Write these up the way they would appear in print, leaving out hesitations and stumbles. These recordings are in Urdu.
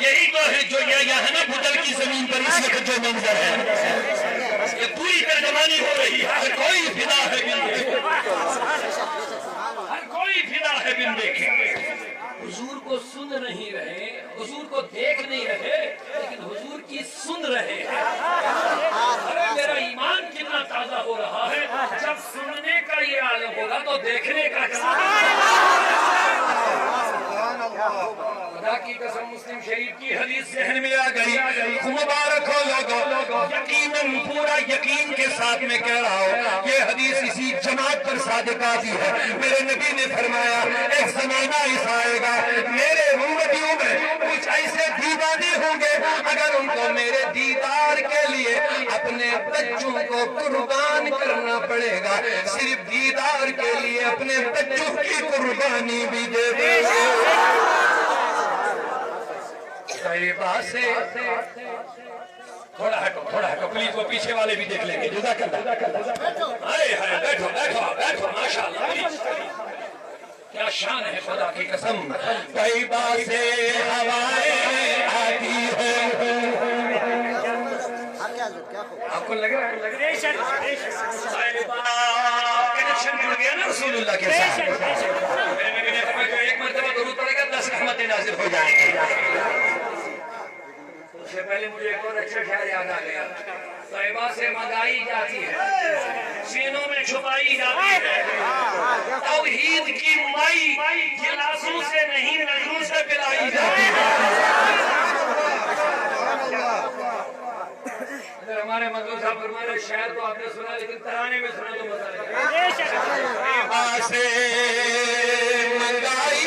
یہی تو ہے جو یہاں ہے نا بدل کی زمین پر اس وقت جو منظر ہے یہ پوری ترجمانی ہو رہی ہے ہر کوئی فدا ہے بن دیکھے ہر کوئی فدا ہے بن دیکھے حضور کو سن نہیں رہے حضور کو دیکھ نہیں رہے لیکن حضور کی سن رہے ہیں ارے میرا ایمان کتنا تازہ ہو رہا ہے جب سننے کا یہ عالم ہوگا تو دیکھنے کا کیا خدا کی قسم مسلم شریف کی حدیث ذہن میں آ گئی مبارک ہو لوگوں یقیناً پورا یقین کے ساتھ میں کہہ رہا ہوں یہ حدیث اسی جماعت پر صادق آتی ہے میرے نبی نے فرمایا ایک زمانہ ایسا آئے گا میرے امتیوں میں کچھ ایسے دیوانے ہوں گے اگر ان کو میرے دیدار کے لیے اپنے بچوں کو قربان کرنا پڑے گا صرف دیدار کے لیے اپنے بچوں کی قربانی بھی دے دیں گے طیبہ سے تھوڑا ہٹو پلیز وہ پیچھے والے بھی دیکھ لیں گے جزاک اللہ بیٹھو ماشاءاللہ کیا شان ہے خدا کی قسم طیبہ سے ہوائیں آتی ہے آپ کو لگا کنیکشن جڑ گیا نا رسول اللہ کے ساتھ ایک مرتبہ درود پڑے گا 10 رحمتیں نازل ہو جائیں گی اس سے پہلے مجھے ایک اور اچھا خیال یاد آ گیا طیبہ سے منگائی جاتی ہے سینوں میں چھپائی جاتی ہے توحید کی مائی گلاسوں سے نہیں نظروں سے پلائی جاتی ہے ہمارے مطلب صاحب ہمارے شہر کو آپ نے سنا لیکن ترانے میں سنا تو مزہ لگا طیبہ سے منگائی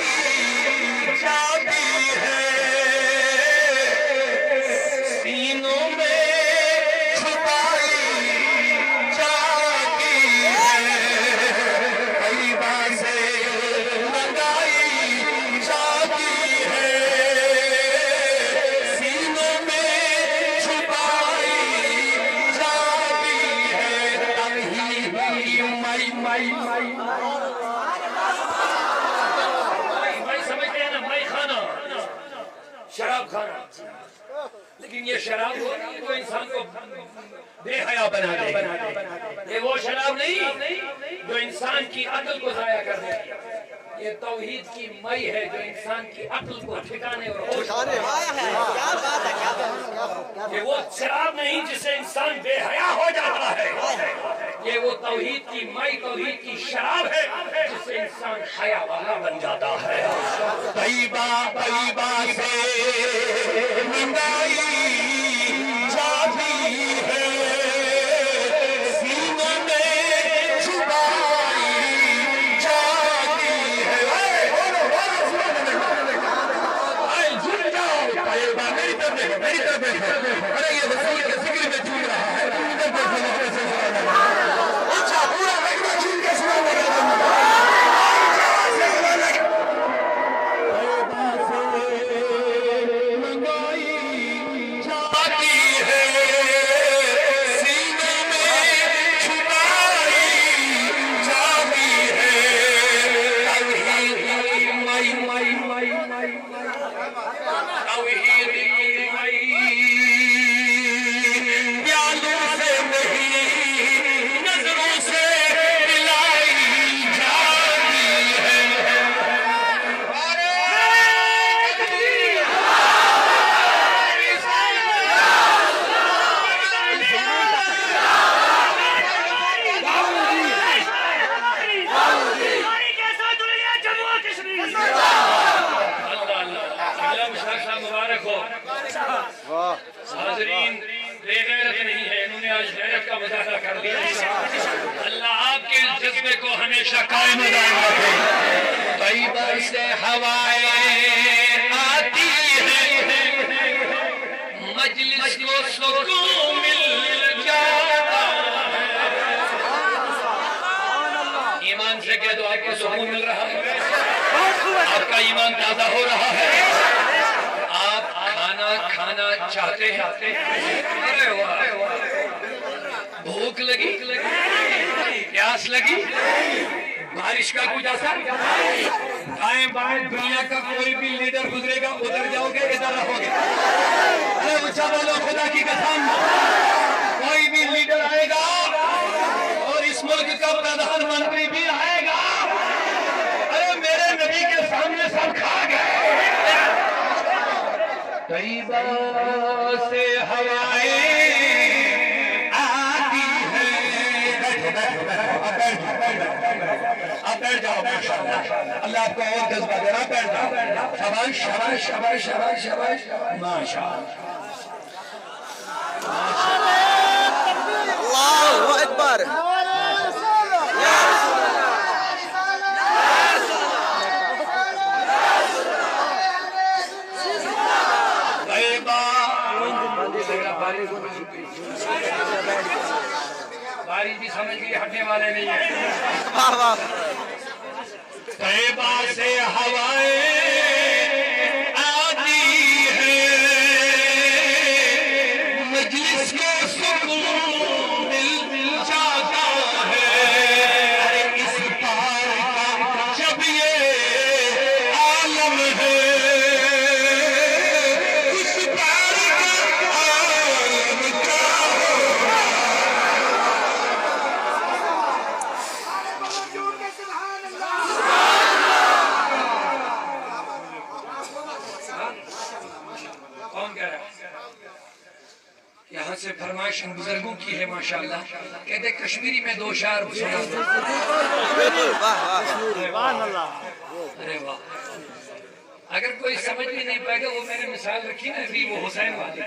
جاتی ہے شراب کھانا لیکن یہ شراب وہ نہیں جو انسان کو بے حیا بنا دے یہ وہ شراب نہیں جو انسان کی عقل کو ضائع کر دے یہ توحید کی مئی ہے جو انسان کی عقل کو ٹھکانے اور ہوش یہ وہ شراب نہیں جس سے انسان بے حیا ہو جاتا ہے یہ وہ توحید کی مئی توحید کی شراب ہے جس سے انسان حیا والا بن جاتا ہے طیبہ سے منگائی جاتی ہے سینوں میں چھپائی جاتی ہے جھول جاؤ طیبہ میری طرف دیکھو ارے یہ رسول کے ذکر میں جھول رہا ہے اچھا پورا لگنا جھول کے سنا لگا حاضرین بے غیرت نہیں ہے انہوں نے آج غیرت کا مظاہرہ کر دیا اللہ آپ کے جذبے کو ہمیشہ قائم دائم رکھے طیبہ سے ہوائیں آتی ہیں مجلس کو سکون مل جاتا ہے ایمان سے کہہ دو آپ کو سکون مل رہا ہے آپ کا ایمان تازہ ہو رہا ہے آپ کھانا چاہتے ہیں بھوک لگی پیاس لگی بارش کا کچھ اثر دائیں بائیں دنیا کا کوئی بھی لیڈر گزرے گا ادھر جاؤ گے ادھر رہو گے ارے اچھا بولو خدا کی قسم کوئی بھی لیڈر آئے گا اور اس ملک کا پردھان منتری بھی آئے گا ارے میرے نبی کے سامنے سب کھا گئے طیبہ سے ہوائیں آتی ہیں آپ بیٹھ جاؤ اللہ آپ کو اور جذبہ دے رہا بیٹھ جاؤ شاباش شاباش شاباش شاباش شاباش ماشاءاللہ اللہ اکبر بارش بھی سمجھ گئی ہٹنے والے نہیں ہیں طیبہ سے ہوائیں آتی ہیں مجلس کو سکون مل جاتا ہے ارے اس پار کا جب یہ عالم ہے اس پار کا عالم کا کون کہہ رہا ہے یہاں سے فرمائش ان بزرگوں کی ہے ماشاءاللہ کہتے کشمیری میں دو شعر سنا دو ارے واہ اگر کوئی سمجھ بھی نہیں پائے گا وہ میں نے مثال رکھی نا ابھی وہ حسین والی